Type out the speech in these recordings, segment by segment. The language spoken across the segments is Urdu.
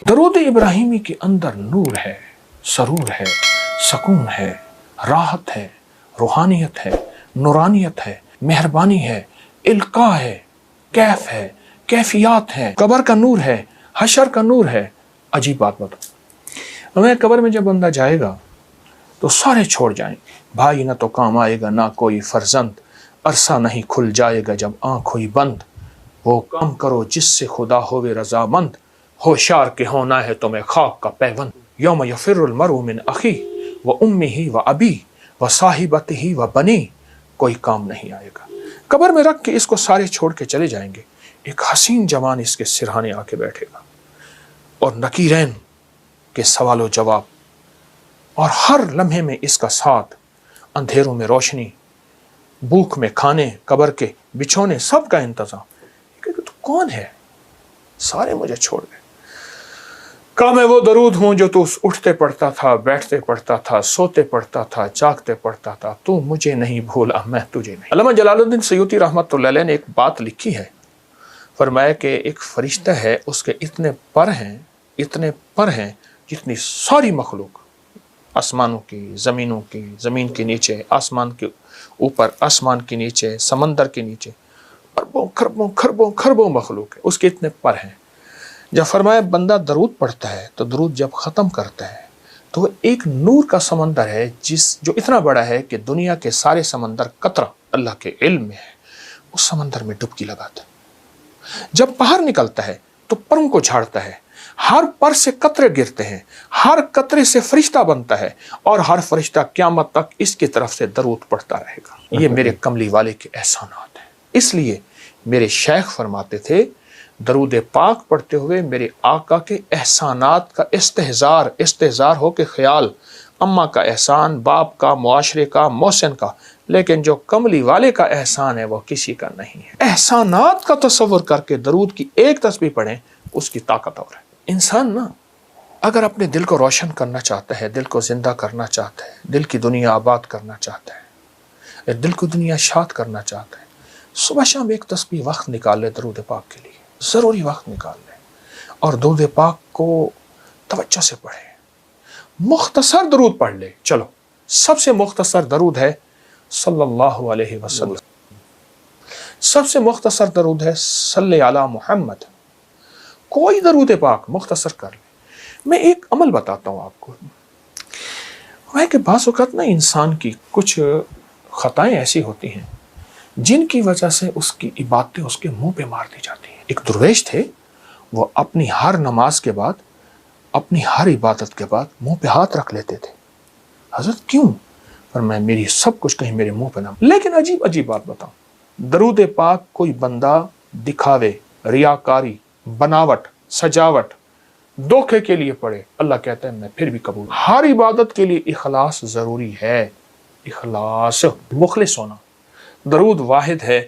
درود ابراہیمی کے اندر نور ہے، سرور ہے، سکون ہے، راحت ہے، روحانیت ہے، نورانیت ہے، مہربانی ہے، القاء ہے، کیف ہے، کیفیات ہے، قبر کا نور ہے، حشر کا نور ہے۔ عجیب بات بتاؤ، ہمیں قبر میں جب بندہ جائے گا تو سارے چھوڑ جائیں گے، بھائی نہ تو کام آئے گا نہ کوئی فرزند، عرصہ نہیں کھل جائے گا جب آنکھ ہوئی بند، وہ کام کرو جس سے خدا ہوئے رضامند، ہوشیار کے ہونا ہے تمہیں خاک کا پیوند، یوم یفر المرء من اخی و امہ و ابی و صاحبتہ و بنی، کوئی کام نہیں آئے گا۔ قبر میں رکھ کے اس کو سارے چھوڑ کے چلے جائیں گے، ایک حسین جوان اس کے سرہانے آ کے بیٹھے گا، اور نکیرین کے سوال و جواب، اور ہر لمحے میں اس کا ساتھ، اندھیروں میں روشنی، بھوک میں کھانے، قبر کے بچھونے، سب کا انتظام۔ کہ تو کون ہے؟ سارے مجھے چھوڑ گئے۔ کہا میں وہ درود ہوں جو تو اٹھتے پڑھتا تھا، بیٹھتے پڑھتا تھا، سوتے پڑھتا تھا، جاگتے پڑھتا تھا، تو مجھے نہیں بھولا، میں تجھے نہیں۔ علامہ جلال الدین سیوطی رحمۃ اللہ علیہ نے ایک بات لکھی ہے، فرمایا کہ ایک فرشتہ ہے، اس کے اتنے پر ہیں جتنی ساری مخلوق، آسمانوں کی، زمینوں کی، زمین کے نیچے، آسمان کے اوپر، آسمان کے نیچے، سمندر کے نیچے، اربوں خربوں خربوں خربوں مخلوق ہے، اس کے اتنے پر ہیں۔ جب فرمایا بندہ درود پڑھتا ہے تو درود جب ختم کرتا ہے تو وہ ایک نور کا سمندر ہے جو اتنا بڑا ہے کہ دنیا کے سارے سمندر قطرہ اللہ کے علم میں ہے، اس سمندر میں ڈبکی لگاتا ہے۔ جب باہر نکلتا ہے تو پروں کو جھاڑتا ہے، ہر پر سے قطرے گرتے ہیں، ہر قطرے سے فرشتہ بنتا ہے، اور ہر فرشتہ قیامت تک اس کی طرف سے درود پڑھتا رہے گا۔ یہ میرے کملی والے کے احسانات ہیں۔ اس لیے میرے شیخ فرماتے تھے درود پاک پڑھتے ہوئے میرے آقا کے احسانات کا استحضار ہو کے خیال، اماں کا احسان، باپ کا، معاشرے کا، محسن کا، لیکن جو کملی والے کا احسان ہے وہ کسی کا نہیں ہے۔ احسانات کا تصور کر کے درود کی ایک تسبیح پڑھیں، اس کی طاقت اور ہے۔ انسان نا اگر اپنے دل کو روشن کرنا چاہتا ہے، دل کو زندہ کرنا چاہتا ہے، دل کی دنیا آباد کرنا چاہتا ہے، دل کو دنیا شاد کرنا چاہتا ہے، صبح شام ایک تسبیح وقت نکال لے درود پاک کے لیے، ضروری وقت نکال لے، اور درود پاک کو توجہ سے پڑھے، مختصر درود پڑھ لے۔ چلو سب سے مختصر درود ہے صلی اللہ علیہ وسلم، سب سے مختصر درود ہے صلی علی محمد۔ کوئی درود پاک مختصر کر لے۔ میں ایک عمل بتاتا ہوں آپ کو، وہ کہ بعض اوقات نا انسان کی کچھ خطائیں ایسی ہوتی ہیں جن کی وجہ سے اس کی عبادتیں اس کے منہ پہ مار دی جاتی ہیں۔ ایک درویش تھے، وہ اپنی ہر نماز کے بعد، اپنی ہر عبادت کے بعد منہ پہ ہاتھ رکھ لیتے تھے۔ حضرت کیوں؟ پر میں میری سب کچھ کہیں میرے منہ پہ نہ۔ لیکن عجیب بات بتاؤں، درود پاک کوئی بندہ دکھاوے، ریاکاری، بناوٹ، سجاوٹ، دھوکے کے لیے پڑھے، اللہ کہتا ہے میں پھر بھی قبول۔ ہر عبادت کے لیے اخلاص ضروری ہے، اخلاص، مخلص ہونا۔ درود واحد ہے،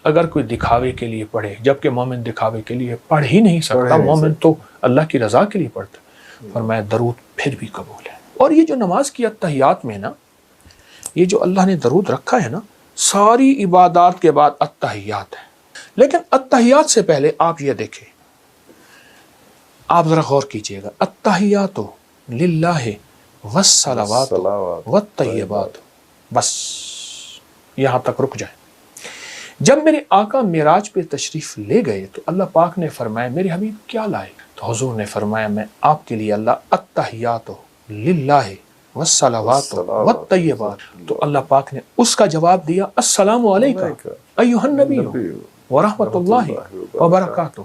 اگر کوئی دکھاوے کے لیے پڑھے، جبکہ مومن دکھاوے کے لیے پڑھ ہی نہیں سکتا، مومن تو اللہ کی رضا کے لیے پڑھتا ہے، فرمایا درود پھر بھی قبول ہے۔ اور یہ جو نماز کی اتحیات میں نا، یہ جو اللہ نے درود رکھا ہے نا، ساری عبادات کے بعد اتحیات ہے، لیکن اتحیات سے پہلے آپ یہ دیکھیں، آپ ذرا غور کیجئے گا، اتحیات للہ والصلوات والطیبات، بس یہاں تک رک جائیں۔ جب میرے آقا معراج پہ تشریف لے گئے تو اللہ پاک نے فرمایا میرے حبیب کیا لائے؟ تو حضور نے فرمایا میں آپ کے لیے اللہ التحیات للہ والصلوات والطیبات۔ تو اللہ پاک نے اس کا جواب دیا السلام علیکم ایھا النبی ورحمۃ اللہ وبرکاتہ۔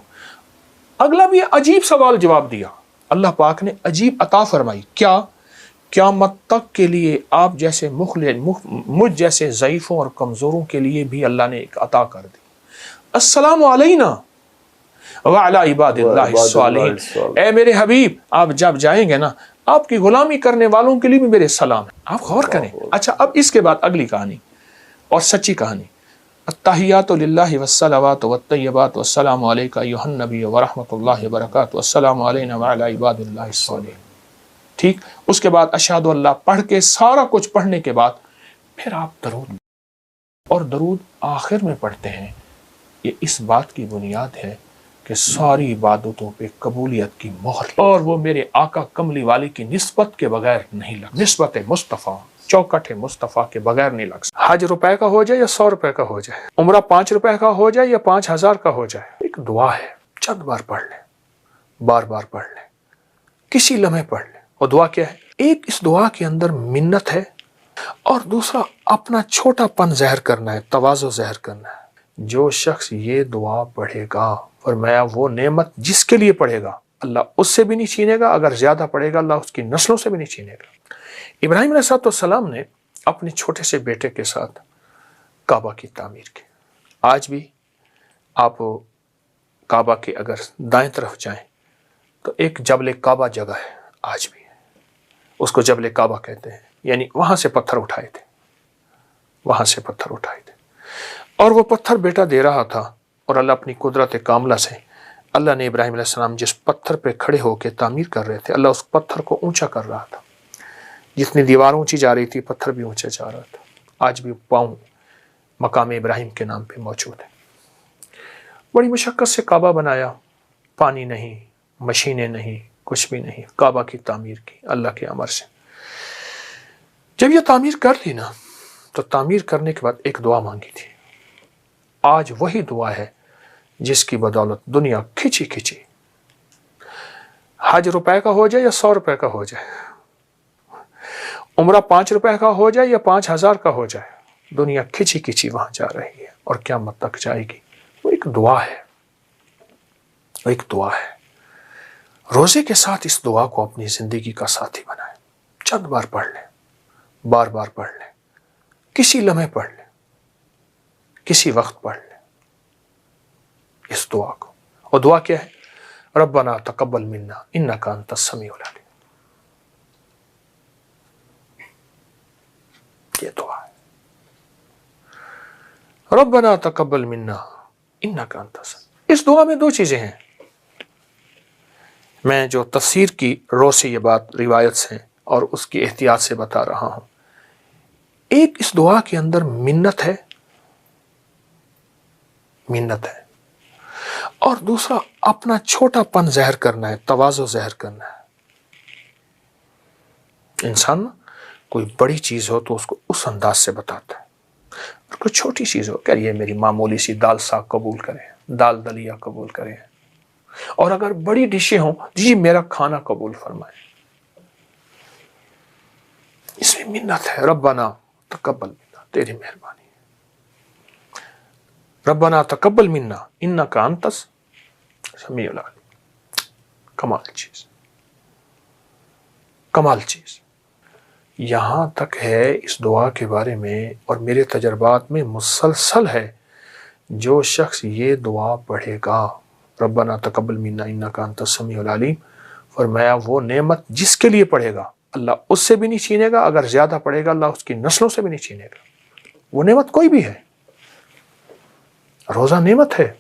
اگلا بھی عجیب سوال جواب دیا، اللہ پاک نے عجیب عطا فرمائی، کیا؟ قیامت تک کے لیے آپ جیسے مجھ جیسے ضعیفوں اور کمزوروں کے لیے بھی اللہ نے ایک عطا کر دی، السلام علینا وعلی عباد اللہ الصالحین۔ اے میرے حبیب آپ جب جائیں گے نا، آپ کی غلامی کرنے والوں کے لیے بھی میرے سلام ہے۔ آپ غور کریں۔ اچھا اب اس کے بعد اگلی کہانی اور سچی کہانی، التحیات للہ والصلوات والطیبات والسلام علیک ایھا النبی ورحمۃ اللہ وبرکاتہ والسلام علینا وعلی عباد اللہ الصالحین۔ ٹھیک، اس کے بعد اشہد اللہ پڑھ کے سارا کچھ پڑھنے کے بعد پھر آپ درود، اور درود آخر میں پڑھتے ہیں۔ یہ اس بات کی بنیاد ہے کہ ساری عبادتوں پہ قبولیت کی مہر، اور وہ میرے آقا کملی والی کی نسبت کے بغیر نہیں لگ، نسبت مصطفیٰ، چوکٹ مصطفیٰ کے بغیر نہیں لگ سکتا۔ حج روپے کا ہو جائے یا 100 روپے کا ہو جائے، عمرہ 5 روپے کا ہو جائے یا 5000 کا ہو جائے، ایک دعا ہے، چند بار پڑھ لیں، بار بار پڑھ لیں، کسی لمحے پڑھ لیں۔ اور دعا کیا ہے؟ ایک اس دعا کے اندر منت ہے، اور دوسرا اپنا چھوٹا پن ظاہر کرنا ہے، تواضع ظاہر کرنا ہے۔ جو شخص یہ دعا پڑھے گا، فرمایا وہ نعمت جس کے لیے پڑھے گا اللہ اس سے بھی نہیں چھینے گا، اگر زیادہ پڑھے گا اللہ اس کی نسلوں سے بھی نہیں چھینے گا۔ ابراہیم علیہ السلام نے اپنے چھوٹے سے بیٹے کے ساتھ کعبہ کی تعمیر کی۔ آج بھی آپ کعبہ کے اگر دائیں طرف جائیں تو ایک جبل کعبہ جگہ ہے، آج بھی اس کو جبل کعبہ کہتے ہیں، یعنی وہاں سے پتھر اٹھائے تھے، وہاں سے پتھر اٹھائے تھے، اور وہ پتھر بیٹا دے رہا تھا، اور اللہ اپنی قدرت کاملہ سے اللہ نے ابراہیم علیہ السلام جس پتھر پہ کھڑے ہو کے تعمیر کر رہے تھے، اللہ اس پتھر کو اونچا کر رہا تھا۔ جتنی دیوار اونچی جا رہی تھی پتھر بھی اونچا جا رہا تھا۔ آج بھی پاؤں مقام ابراہیم کے نام پہ موجود ہے۔ بڑی مشقت سے کعبہ بنایا، پانی نہیں، مشینیں نہیں، کچھ بھی نہیں، کعبہ کی تعمیر کی اللہ کے امر سے۔ جب یہ تعمیر کر لی نا تو تعمیر کرنے کے بعد ایک دعا مانگی تھی، آج وہی دعا ہے جس کی بدولت دنیا کھچی کھچی، حج روپے کا ہو جائے یا 100 روپے کا ہو جائے، عمرہ 5 روپے کا ہو جائے یا 5000 کا ہو جائے، دنیا کھچی کھچی وہاں جا رہی ہے اور قیامت تک جائے گی۔ وہ ایک دعا ہے، وہ ایک دعا ہے۔ روزے کے ساتھ اس دعا کو اپنی زندگی کا ساتھی بنائیں، چند بار پڑھ لیں، بار بار پڑھ لیں، کسی لمحے پڑھ لیں، کسی وقت پڑھ لیں اس دعا کو۔ اور دعا کیا ہے؟ ربنا تقبل منا انک انت السمیع العلیم، یہ دعا ہے، ربنا تقبل منا انک انت السمیع۔ اس دعا میں دو چیزیں ہیں، میں جو تفسیر کی رو سے یہ بات روایت سے اور اس کی احتیاط سے بتا رہا ہوں۔ ایک اس دعا کے اندر منت ہے، منت ہے، اور دوسرا اپنا چھوٹا پن ظاہر کرنا ہے، تواضع ظاہر کرنا ہے۔ انسان کوئی بڑی چیز ہو تو اس کو اس انداز سے بتاتا ہے، اور کوئی چھوٹی چیز ہو کہ یہ میری معمولی سی دال ساگ قبول کریں، دال دلیا قبول کریں، اور اگر بڑی ڈشیں ہوں جی میرا کھانا قبول فرمائیں۔ اس میں منت ہے، ربنا تقبل منا، تیری مہربانی، ربنا تقبل منا انک انت السمیع العلیم۔ کمال چیز، کمال چیز۔ یہاں تک ہے اس دعا کے بارے میں اور میرے تجربات میں مسلسل ہے، جو شخص یہ دعا پڑھے گا ربنا تقبل منا انک انت السمیع العلیم، فرمایا وہ نعمت جس کے لیے پڑھے گا اللہ اس سے بھی نہیں چھینے گا، اگر زیادہ پڑھے گا اللہ اس کی نسلوں سے بھی نہیں چھینے گا۔ وہ نعمت کوئی بھی ہے، روزہ نعمت ہے،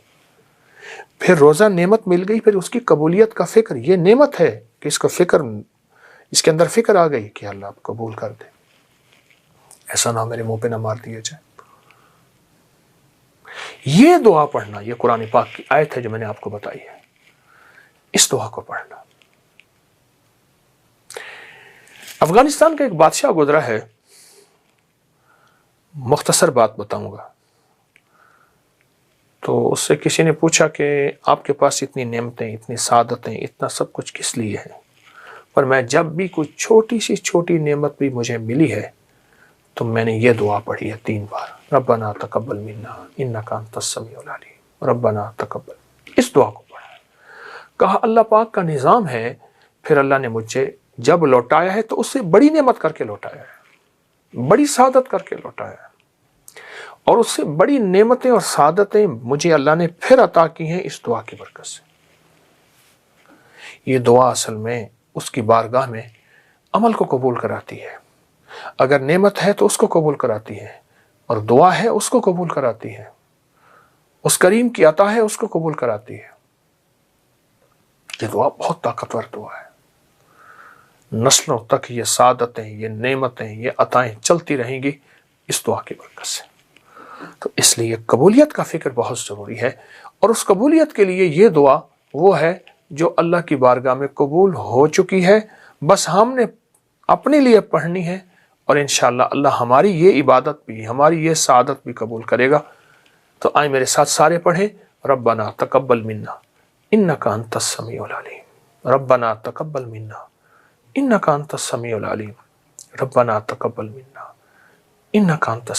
پھر روزہ نعمت مل گئی، پھر اس کی قبولیت کا فکر، یہ نعمت ہے کہ اس کا فکر، اس کے اندر فکر آ گئی کہ اللہ آپ قبول کر دے، ایسا نہ میرے منہ پہ نہ مار دیا جائے۔ یہ دعا پڑھنا، یہ قرآن پاک کی آیت ہے جو میں نے آپ کو بتائی ہے، اس دعا کو پڑھنا۔ افغانستان کا ایک بادشاہ گزرا ہے، مختصر بات بتاؤں گا۔ تو اس سے کسی نے پوچھا کہ آپ کے پاس اتنی نعمتیں، اتنی سعادتیں، اتنا سب کچھ کس لیے ہے؟ پر میں جب بھی کوئی چھوٹی سی چھوٹی نعمت بھی مجھے ملی ہے تو میں نے یہ دعا پڑھی ہے 3 بار، ربنا تقبل منا انک انت السمیع العلیم، ربنا تقبل۔ اس دعا کو پڑھا، کہا اللہ پاک کا نظام ہے، پھر اللہ نے مجھے جب لوٹایا ہے تو اس سے بڑی نعمت کر کے لوٹایا ہے، بڑی سعادت کر کے لوٹایا ہے، اور اس سے بڑی نعمتیں اور سعادتیں مجھے اللہ نے پھر عطا کی ہیں اس دعا کی برکت سے۔ یہ دعا اصل میں اس کی بارگاہ میں عمل کو قبول کراتی ہے، اگر نعمت ہے تو اس کو قبول کراتی ہے، اور دعا ہے اس کو قبول کراتی ہے، اس کریم کی عطا ہے اس کو قبول کراتی ہے۔ یہ دعا بہت طاقتور دعا ہے، نسلوں تک یہ سعادتیں، یہ نعمتیں، یہ عطائیں چلتی رہیں گی اس دعا کی برکت سے۔ تو اس لیے قبولیت کا فکر بہت ضروری ہے، اور اس قبولیت کے لیے یہ دعا وہ ہے جو اللہ کی بارگاہ میں قبول ہو چکی ہے، بس ہم نے اپنے لیے پڑھنی ہے، اور انشاءاللہ اللہ ہماری یہ عبادت بھی، ہماری یہ سعادت بھی قبول کرے گا۔ تو آئیں میرے ساتھ سارے پڑھیں، ربنا تقبل منا انک انت السمیع العلیم، ربنا تقبل منا انک انت السمیع العلیم، ربنا تقبل منا انک انت